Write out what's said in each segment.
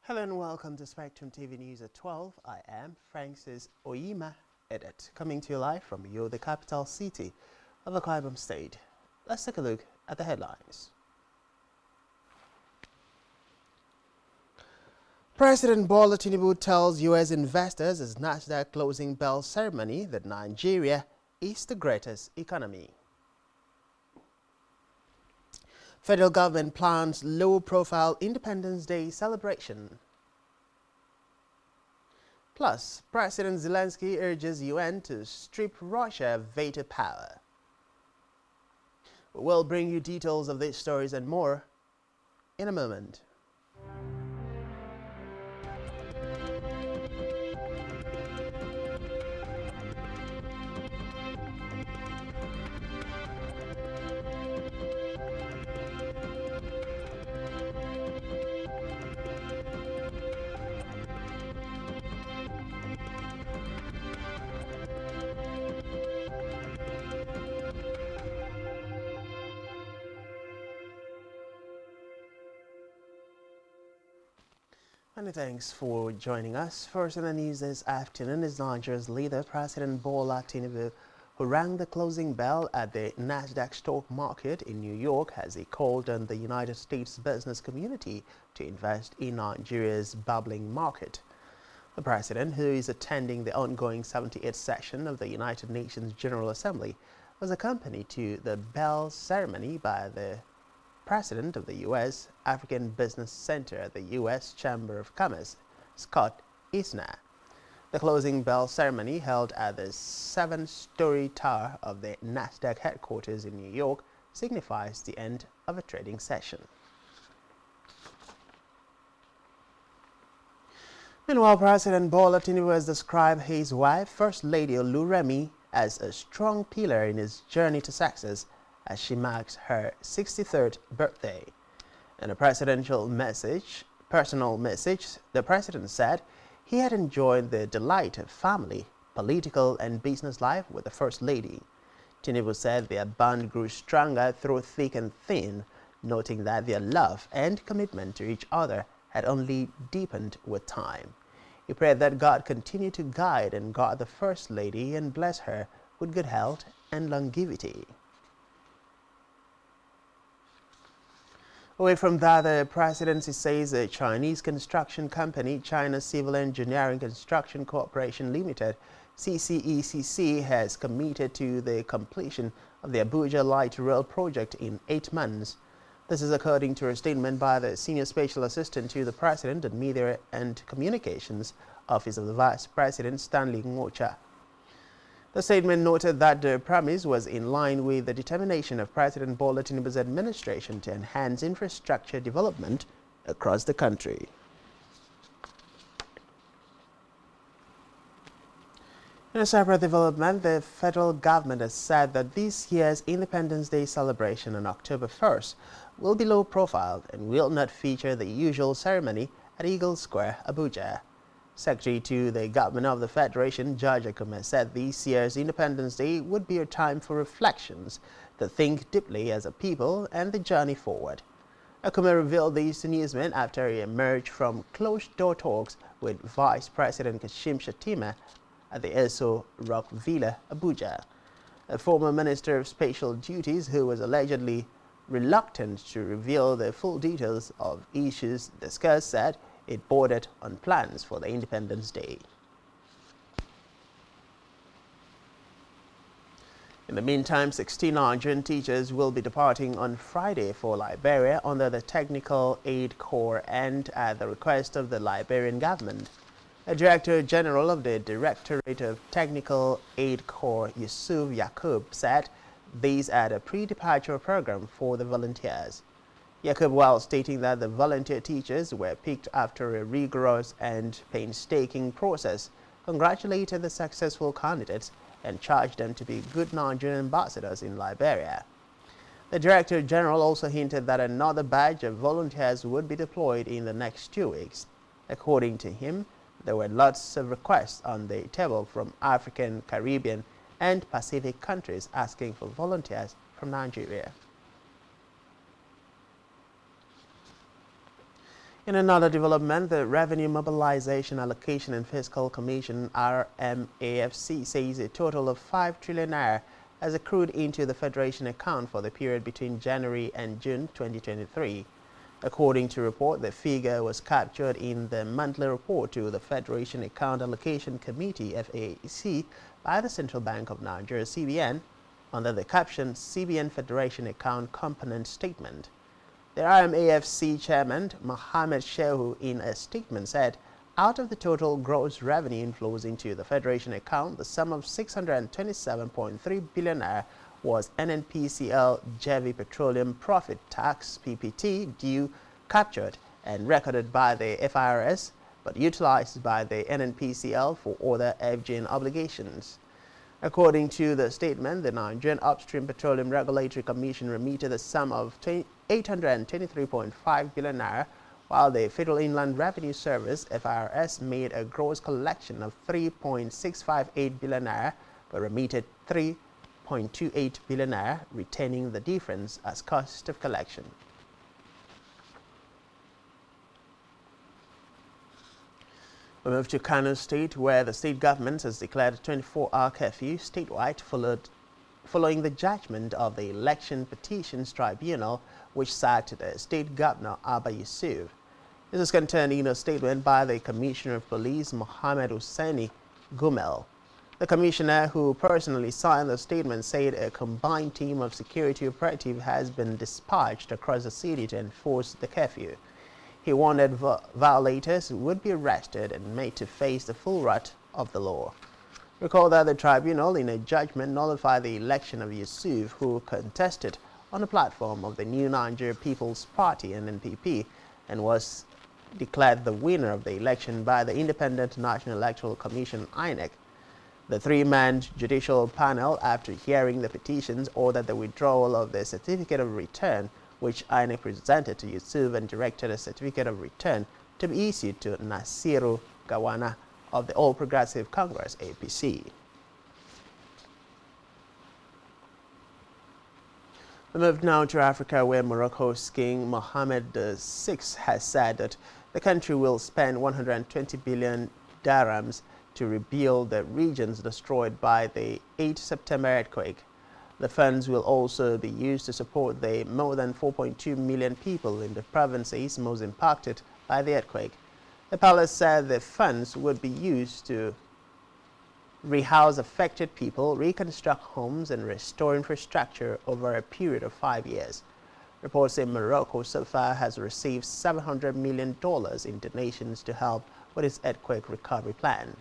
Hello and welcome to SpectrumTv News at 12. I am Francis Oyima Edit, coming to you live from Uyo, the capital city of the Akwa State. Let's take a look at the headlines. President Bola Tinubu tells U.S. investors at Nasdaq closing bell ceremony that Nigeria is the greatest economy. Federal government plans low-profile Independence Day celebration. Plus, President Zelensky urges UN to strip Russia of veto power. We'll bring you details of these stories and more in a moment. Many thanks for joining us. First in the news this afternoon is Nigeria's leader, President Bola Tinubu, who rang the closing bell at the Nasdaq stock market in New York as he called on the United States business community to invest in Nigeria's bubbling market. The president, who is attending the ongoing 78th session of the United Nations General Assembly, was accompanied to the bell ceremony by the President of the U.S. African Business Center at the U.S. Chamber of Commerce, Scott Eisner. The closing bell ceremony, held at the 7-story tower of the Nasdaq headquarters in New York, signifies the end of a trading session. Meanwhile, President Bola Tinubu has described his wife, First Lady Oluremi, as a strong pillar in his journey to success as she marks her 63rd birthday. In a personal message, the president said he had enjoyed the delight of family, political and business life with the First Lady. Tinubu said their bond grew stronger through thick and thin, noting that their love and commitment to each other had only deepened with time. He prayed that God continue to guide and guard the First Lady and bless her with good health and longevity. Away from that, the presidency says the Chinese construction company, China Civil Engineering Construction Corporation Limited, CCECC, has committed to the completion of the Abuja Light Rail project in 8 months. This is according to a statement by the Senior Special Assistant to the President at Media and Communications, Office of the Vice President, Stanley Ngocha. The statement noted that the promise was in line with the determination of President Bola Tinubu's administration to enhance infrastructure development across the country. In a separate development, the federal government has said that this year's Independence Day celebration on October 1st will be low profile and will not feature the usual ceremony at Eagle Square, Abuja. Secretary to the Government of the Federation, George Akume, said this year's Independence Day would be a time for reflections to think deeply as a people and the journey forward. Akume revealed these to newsmen after he emerged from closed-door talks with Vice President Kashim Shettima at the Eso Rock Villa, Abuja. A former Minister of Special Duties who was allegedly reluctant to reveal the full details of issues discussed said it bordered on plans for the Independence Day. In the meantime, 16 Nigerian teachers will be departing on Friday for Liberia under the Technical Aid Corps and at the request of the Liberian government. The Director General of the Directorate of Technical Aid Corps, Yusuf Yakub, said these are a pre-departure program for the volunteers. Yakub, while stating that the volunteer teachers were picked after a rigorous and painstaking process, congratulated the successful candidates and charged them to be good Nigerian ambassadors in Liberia. The Director General also hinted that another batch of volunteers would be deployed in the next 2 weeks. According to him, there were lots of requests on the table from African, Caribbean, and Pacific countries asking for volunteers from Nigeria. In another development, the Revenue Mobilization Allocation and Fiscal Commission (RMAFC) says a total of 5 trillion naira has accrued into the Federation account for the period between January and June 2023. According to report, the figure was captured in the monthly report to the Federation Account Allocation Committee (FAC) by the Central Bank of Nigeria (CBN) under the caption CBN Federation Account Component Statement. The RMAFC chairman, Mohammed Shehu, in a statement said, out of the total gross revenue inflows into the Federation account, the sum of 627.3 billion naira was NNPCL JV Petroleum Profit Tax (PPT) due captured and recorded by the FIRS, but utilized by the NNPCL for other FGN obligations. According to the statement, the Nigerian Upstream Petroleum Regulatory Commission remitted a sum of 823.5 billion naira, while the Federal Inland Revenue Service (FIRS) made a gross collection of 3.658 billion naira, but remitted 3.28 billion naira, retaining the difference as cost of collection. We move to Kano State, where the state government has declared a 24-hour curfew statewide following the judgment of the Election Petitions Tribunal, which sacked the state governor Abba Yusuf. This is contained in a statement by the Commissioner of Police, Mohammed Hussaini Gumel. The commissioner, who personally signed the statement, said a combined team of security operatives has been dispatched across the city to enforce the curfew. He warned that violators would be arrested and made to face the full wrath of the law. Recall that the tribunal, in a judgment, nullified the election of Yusuf, who contested on the platform of the New Nigeria People's Party (NNPP) and was declared the winner of the election by the Independent National Electoral Commission (INEC). The three-man judicial panel, after hearing the petitions, ordered the withdrawal of the certificate of return, which INEC presented to Yusuf, and directed a certificate of return to be issued to Nasiru Gawana of the All Progressive Congress (APC). We move now to Africa, where Morocco's King Mohammed VI has said that the country will spend 120 billion dirhams to rebuild the regions destroyed by the 8 September earthquake. The funds will also be used to support the more than 4.2 million people in the provinces most impacted by the earthquake. The palace said the funds would be used to rehouse affected people, reconstruct homes, and restore infrastructure over a period of 5 years. Reports say Morocco so far has received $700 million in donations to help with its earthquake recovery plan.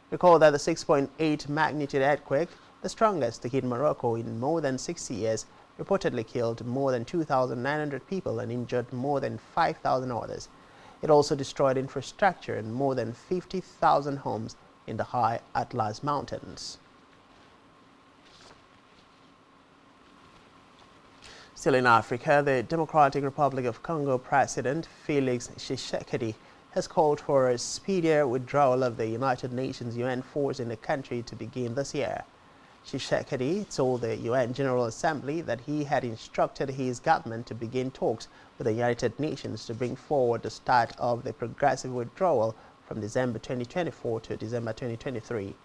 Recall that the 6.8 magnitude earthquake, the strongest to hit Morocco in more than 60 years, reportedly killed more than 2,900 people and injured more than 5,000 others. It also destroyed infrastructure and more than 50,000 homes in the high Atlas Mountains. Still in Africa, the Democratic Republic of Congo President Felix Tshisekedi has called for a speedier withdrawal of the United Nations UN force in the country to begin this year. Tshisekedi told the UN General Assembly that he had instructed his government to begin talks with the United Nations to bring forward the start of the progressive withdrawal from December 2024 to December 2023.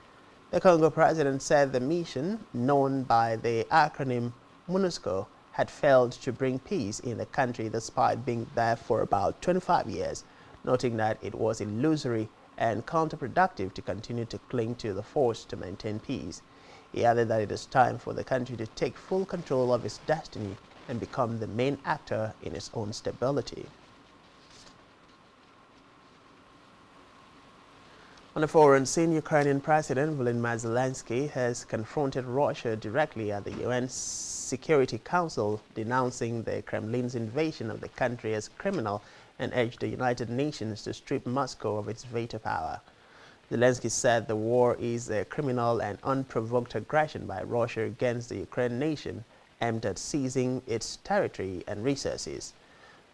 The Congo president said the mission, known by the acronym MONUSCO, had failed to bring peace in the country despite being there for about 25 years, noting that it was illusory and counterproductive to continue to cling to the force to maintain peace. He added that it is time for the country to take full control of its destiny and become the main actor in its own stability. On the foreign scene, Ukrainian President Volodymyr Zelensky has confronted Russia directly at the UN Security Council, denouncing the Kremlin's invasion of the country as criminal and urged the United Nations to strip Moscow of its veto power. Zelensky said the war is a criminal and unprovoked aggression by Russia against the Ukrainian nation, aimed at seizing its territory and resources.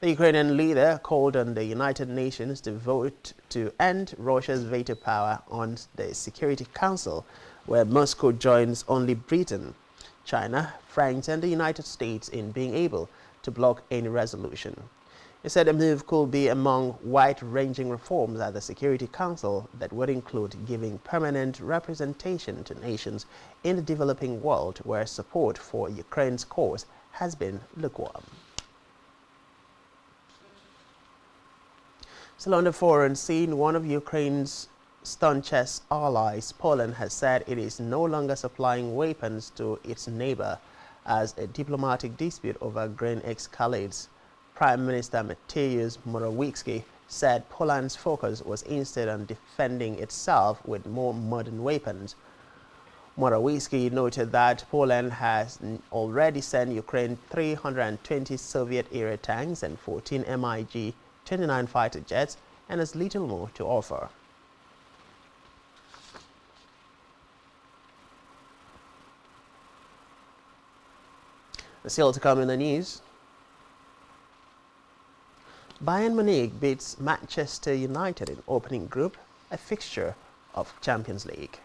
The Ukrainian leader called on the United Nations to vote to end Russia's veto power on the Security Council, where Moscow joins only Britain, China, France, and the United States in being able to block any resolution. He said the move could be among wide-ranging reforms at the Security Council that would include giving permanent representation to nations in the developing world where support for Ukraine's cause has been lukewarm. Still on the foreign scene, one of Ukraine's staunchest allies, Poland, has said it is no longer supplying weapons to its neighbor as a diplomatic dispute over grain escalates. Prime Minister Mateusz Morawiecki said Poland's focus was instead on defending itself with more modern weapons. Morawiecki noted that Poland has already sent Ukraine 320 Soviet-era tanks and 14 MiG-29 fighter jets and has little more to offer. Still to come in the news. Bayern Munich beats Manchester United in opening group, a fixture of Champions League.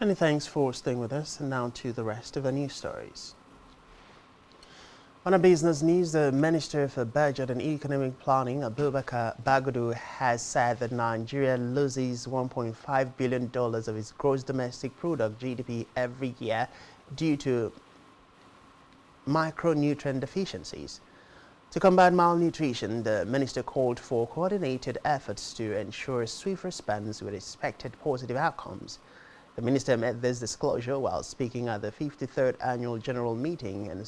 Many thanks for staying with us, and now to the rest of the news stories. On a business news, the Minister for Budget and Economic Planning, Abubakar Bagudu, has said that Nigeria loses $1.5 billion of its gross domestic product (GDP) every year due to micronutrient deficiencies. To combat malnutrition, the minister called for coordinated efforts to ensure swift response with expected positive outcomes. The minister made this disclosure while speaking at the 53rd Annual General Meeting in